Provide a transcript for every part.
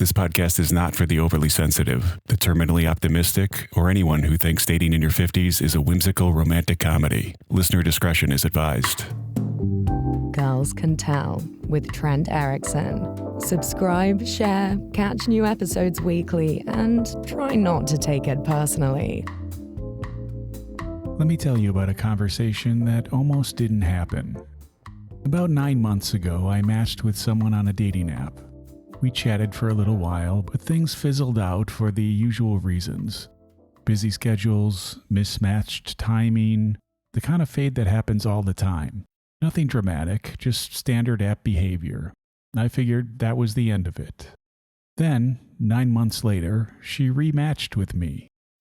This podcast is not for the overly sensitive, the terminally optimistic, or anyone who thinks dating in your 50s is a whimsical romantic comedy. Listener discretion is advised. Girls Can Tell with Trent Erickson. Subscribe, share, catch new episodes weekly, and try not to take it personally. Let me tell you about a conversation that almost didn't happen. About 9 months ago, I matched with someone on a dating app. We chatted for a little while, but things fizzled out for the usual reasons. Busy schedules, mismatched timing, the kind of fade that happens all the time. Nothing dramatic, just standard app behavior. I figured that was the end of it. Then, 9 months later, she rematched with me.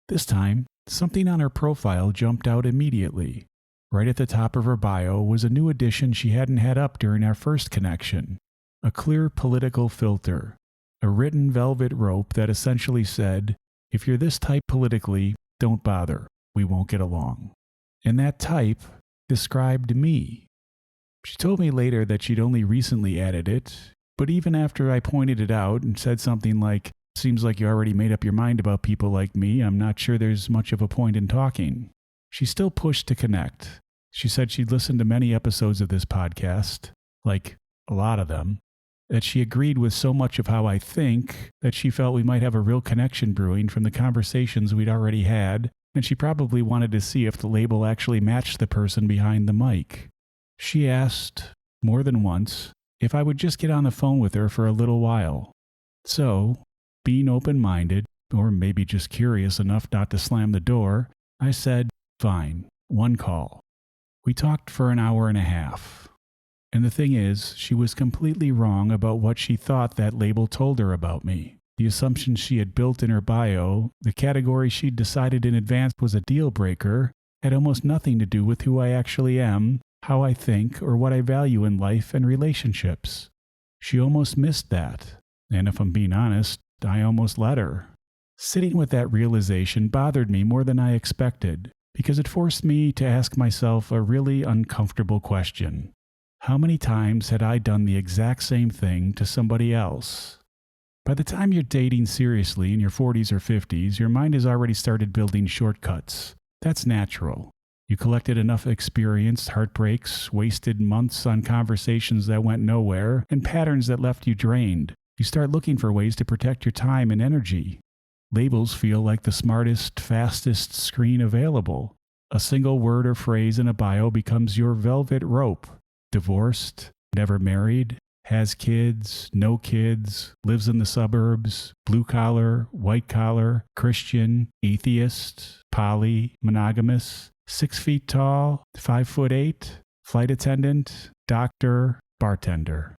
This time, something on her profile jumped out immediately. Right at the top of her bio was a new addition she hadn't had up during our first connection. A clear political filter. A written velvet rope that essentially said, if you're this type politically, don't bother. We won't get along. And that type described me. She told me later that she'd only recently added it, but even after I pointed it out and said something like, seems like you already made up your mind about people like me, I'm not sure there's much of a point in talking. She still pushed to connect. She said she'd listened to many episodes of this podcast, like a lot of them, that she agreed with so much of how I think that she felt we might have a real connection brewing from the conversations we'd already had, and she probably wanted to see if the label actually matched the person behind the mic. She asked, more than once, if I would just get on the phone with her for a little while. So, being open-minded, or maybe just curious enough not to slam the door, I said, fine, one call. We talked for an hour and a half. And the thing is, she was completely wrong about what she thought that label told her about me. The assumptions she had built in her bio, the category she'd decided in advance was a deal breaker, had almost nothing to do with who I actually am, how I think, or what I value in life and relationships. She almost missed that. And if I'm being honest, I almost let her. Sitting with that realization bothered me more than I expected, because it forced me to ask myself a really uncomfortable question. How many times had I done the exact same thing to somebody else? By the time you're dating seriously in your 40s or 50s, your mind has already started building shortcuts. That's natural. You collected enough experience, heartbreaks, wasted months on conversations that went nowhere, and patterns that left you drained. You start looking for ways to protect your time and energy. Labels feel like the smartest, fastest screen available. A single word or phrase in a bio becomes your velvet rope. Divorced, never married, has kids, no kids, lives in the suburbs, blue collar, white collar, Christian, atheist, poly, monogamous, 6 feet tall, 5'8", flight attendant, doctor, bartender.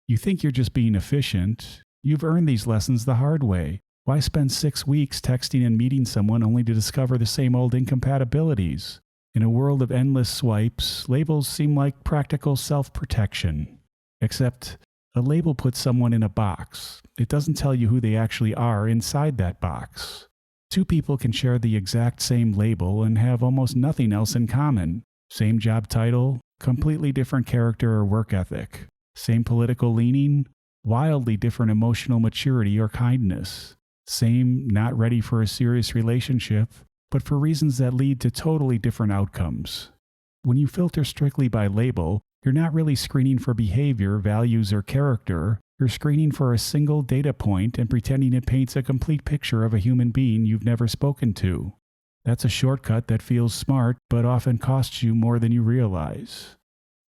You think you're just being efficient. You've earned these lessons the hard way. Why spend 6 weeks texting and meeting someone only to discover the same old incompatibilities? In a world of endless swipes, labels seem like practical self-protection. Except, a label puts someone in a box. It doesn't tell you who they actually are inside that box. 2 people can share the exact same label and have almost nothing else in common. Same job title, completely different character or work ethic. Same political leaning, wildly different emotional maturity or kindness. Same not ready for a serious relationship, but for reasons that lead to totally different outcomes. When you filter strictly by label, you're not really screening for behavior, values, or character. You're screening for a single data point and pretending it paints a complete picture of a human being you've never spoken to. That's a shortcut that feels smart, but often costs you more than you realize.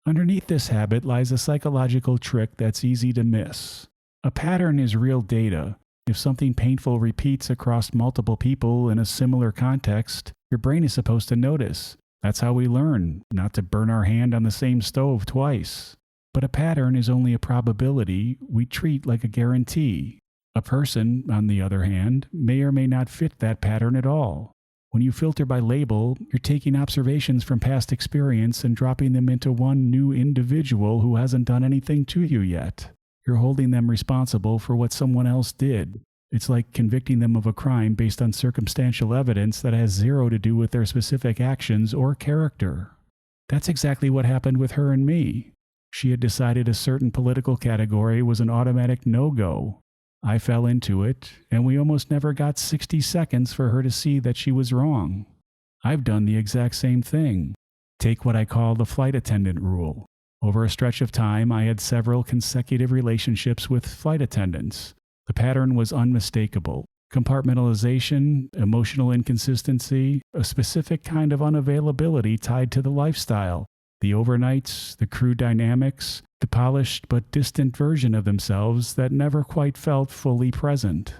Underneath this habit lies a psychological trick that's easy to miss. A pattern is real data. If something painful repeats across multiple people in a similar context, your brain is supposed to notice. That's how we learn, not to burn our hand on the same stove twice. But a pattern is only a probability we treat like a guarantee. A person, on the other hand, may or may not fit that pattern at all. When you filter by label, you're taking observations from past experience and dropping them into one new individual who hasn't done anything to you yet. You're holding them responsible for what someone else did. It's like convicting them of a crime based on circumstantial evidence that has zero to do with their specific actions or character. That's exactly what happened with her and me. She had decided a certain political category was an automatic no-go. I fell into it, and we almost never got 60 seconds for her to see that she was wrong. I've done the exact same thing. Take what I call the flight attendant rule. Over a stretch of time, I had several consecutive relationships with flight attendants. The pattern was unmistakable. Compartmentalization, emotional inconsistency, a specific kind of unavailability tied to the lifestyle, the overnights, the crew dynamics, the polished but distant version of themselves that never quite felt fully present.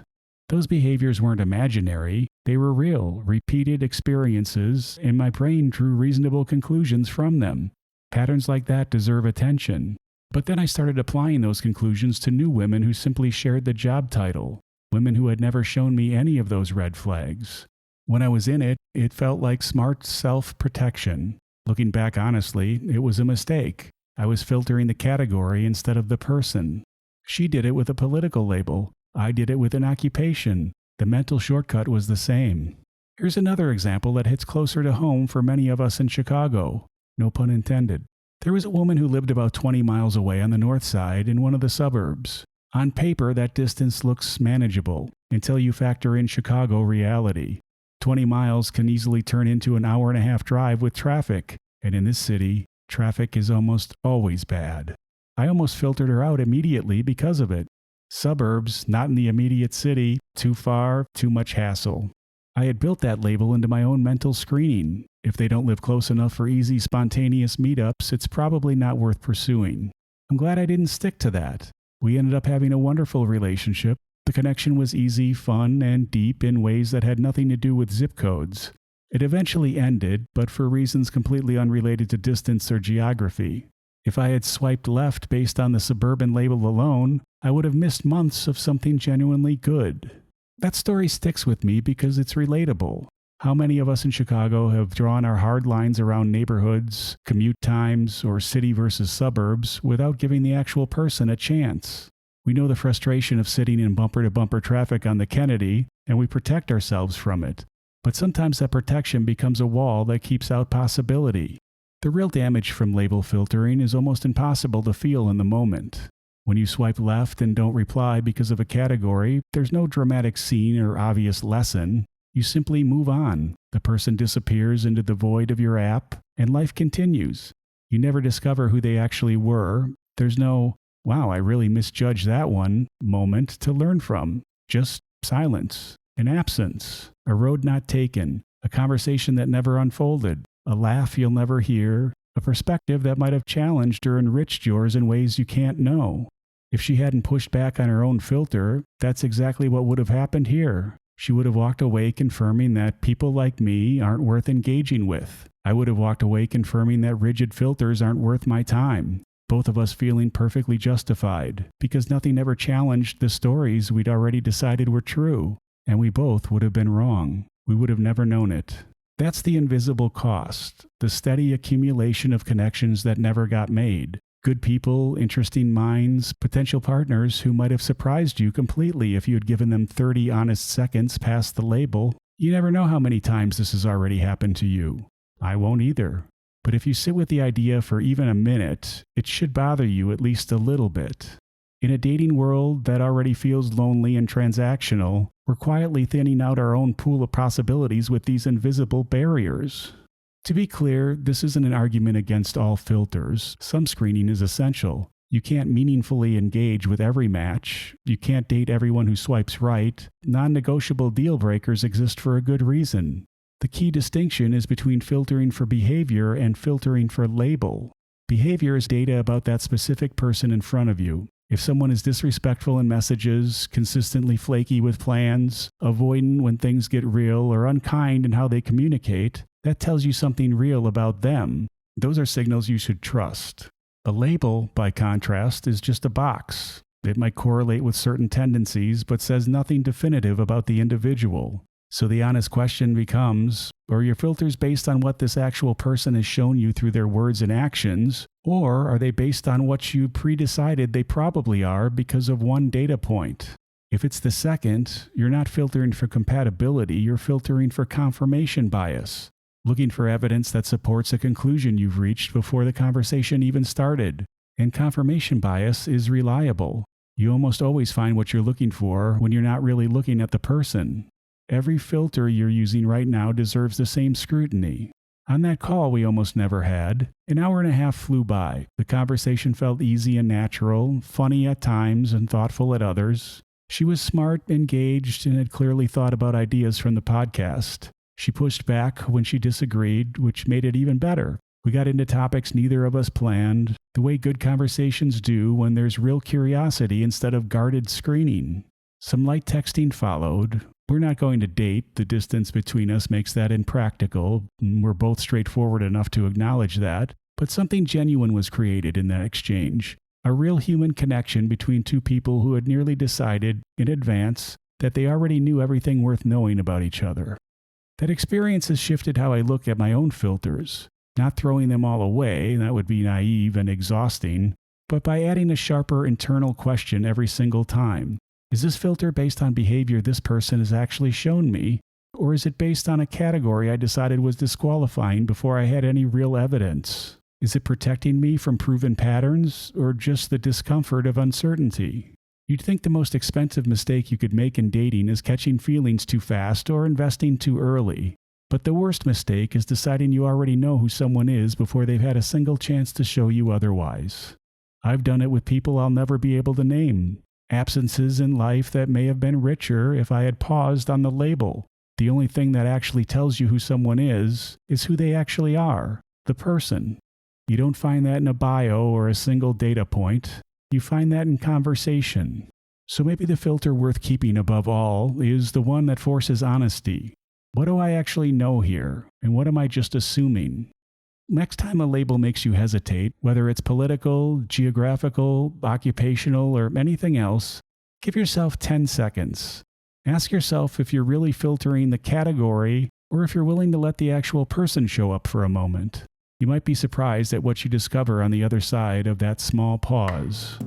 Those behaviors weren't imaginary, they were real, repeated experiences, and my brain drew reasonable conclusions from them. Patterns like that deserve attention. But then I started applying those conclusions to new women who simply shared the job title, women who had never shown me any of those red flags. When I was in it, it felt like smart self-protection. Looking back honestly, it was a mistake. I was filtering the category instead of the person. She did it with a political label. I did it with an occupation. The mental shortcut was the same. Here's another example that hits closer to home for many of us in Chicago. No pun intended. There was a woman who lived about 20 miles away on the north side in one of the suburbs. On paper, that distance looks manageable until you factor in Chicago reality. 20 miles can easily turn into an hour-and-a-half drive with traffic, and in this city, traffic is almost always bad. I almost filtered her out immediately because of it. Suburbs, not in the immediate city, too far, too much hassle. I had built that label into my own mental screening. If they don't live close enough for easy, spontaneous meetups, it's probably not worth pursuing. I'm glad I didn't stick to that. We ended up having a wonderful relationship. The connection was easy, fun, and deep in ways that had nothing to do with zip codes. It eventually ended, but for reasons completely unrelated to distance or geography. If I had swiped left based on the suburban label alone, I would have missed months of something genuinely good. That story sticks with me because it's relatable. How many of us in Chicago have drawn our hard lines around neighborhoods, commute times, or city versus suburbs without giving the actual person a chance? We know the frustration of sitting in bumper-to-bumper traffic on the Kennedy, and we protect ourselves from it. But sometimes that protection becomes a wall that keeps out possibility. The real damage from label filtering is almost impossible to feel in the moment. When you swipe left and don't reply because of a category, there's no dramatic scene or obvious lesson. You simply move on. The person disappears into the void of your app, and life continues. You never discover who they actually were. There's no, wow, I really misjudged that one moment to learn from. Just silence, an absence, a road not taken, a conversation that never unfolded, a laugh you'll never hear, a perspective that might have challenged or enriched yours in ways you can't know. If she hadn't pushed back on her own filter, that's exactly what would have happened here. She would have walked away confirming that people like me aren't worth engaging with. I would have walked away confirming that rigid filters aren't worth my time. Both of us feeling perfectly justified, because nothing ever challenged the stories we'd already decided were true. And we both would have been wrong. We would have never known it. That's the invisible cost, the steady accumulation of connections that never got made. Good people, interesting minds, potential partners who might have surprised you completely if you had given them 30 honest seconds past the label. You never know how many times this has already happened to you. I won't either. But if you sit with the idea for even a minute, it should bother you at least a little bit. In a dating world that already feels lonely and transactional, we're quietly thinning out our own pool of possibilities with these invisible barriers. To be clear, this isn't an argument against all filters. Some screening is essential. You can't meaningfully engage with every match. You can't date everyone who swipes right. Non-negotiable deal breakers exist for a good reason. The key distinction is between filtering for behavior and filtering for label. Behavior is data about that specific person in front of you. If someone is disrespectful in messages, consistently flaky with plans, avoidant when things get real, or unkind in how they communicate, that tells you something real about them. Those are signals you should trust. A label, by contrast, is just a box. It might correlate with certain tendencies, but says nothing definitive about the individual. So the honest question becomes, are your filters based on what this actual person has shown you through their words and actions, or are they based on what you pre-decided they probably are because of one data point? If it's the second, you're not filtering for compatibility, you're filtering for confirmation bias, looking for evidence that supports a conclusion you've reached before the conversation even started. And confirmation bias is reliable. You almost always find what you're looking for when you're not really looking at the person. Every filter you're using right now deserves the same scrutiny. On that call we almost never had, an hour and a half flew by. The conversation felt easy and natural, funny at times and thoughtful at others. She was smart, engaged, and had clearly thought about ideas from the podcast. She pushed back when she disagreed, which made it even better. We got into topics neither of us planned, the way good conversations do when there's real curiosity instead of guarded screening. Some light texting followed. We're not going to date. The distance between us makes that impractical, and we're both straightforward enough to acknowledge that. But something genuine was created in that exchange. A real human connection between two people who had nearly decided, in advance, that they already knew everything worth knowing about each other. That experience has shifted how I look at my own filters. Not throwing them all away, that would be naive and exhausting, but by adding a sharper internal question every single time. Is this filter based on behavior this person has actually shown me, or is it based on a category I decided was disqualifying before I had any real evidence? Is it protecting me from proven patterns, or just the discomfort of uncertainty? You'd think the most expensive mistake you could make in dating is catching feelings too fast or investing too early. But the worst mistake is deciding you already know who someone is before they've had a single chance to show you otherwise. I've done it with people I'll never be able to name. Absences in life that may have been richer if I had paused on the label. The only thing that actually tells you who someone is who they actually are, the person. You don't find that in a bio or a single data point. You find that in conversation. So maybe the filter worth keeping above all is the one that forces honesty. What do I actually know here, and what am I just assuming? Next time a label makes you hesitate, whether it's political, geographical, occupational, or anything else, give yourself 10 seconds. Ask yourself if you're really filtering the category or if you're willing to let the actual person show up for a moment. You might be surprised at what you discover on the other side of that small pause.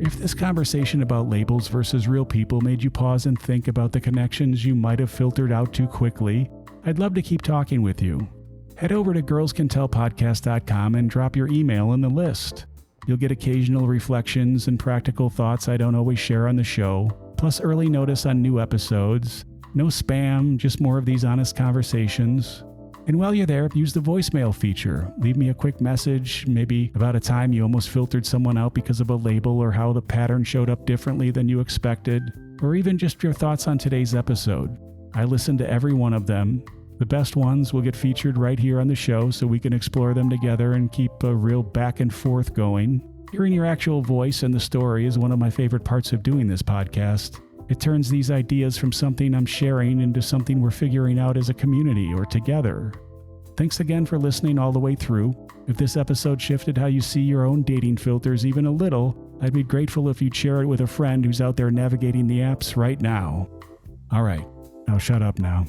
If this conversation about labels versus real people made you pause and think about the connections you might have filtered out too quickly, I'd love to keep talking with you. Head over to girlscantellpodcast.com and drop your email in the list. You'll get occasional reflections and practical thoughts I don't always share on the show, plus early notice on new episodes. No spam, just more of these honest conversations. And while you're there, use the voicemail feature. Leave me a quick message, maybe about a time you almost filtered someone out because of a label or how the pattern showed up differently than you expected, or even just your thoughts on today's episode. I listen to every one of them. The best ones will get featured right here on the show so we can explore them together and keep a real back and forth going. Hearing your actual voice and the story is one of my favorite parts of doing this podcast. It turns these ideas from something I'm sharing into something we're figuring out as a community or together. Thanks again for listening all the way through. If this episode shifted how you see your own dating filters even a little, I'd be grateful if you'd share it with a friend who's out there navigating the apps right now. All right, now shut up now.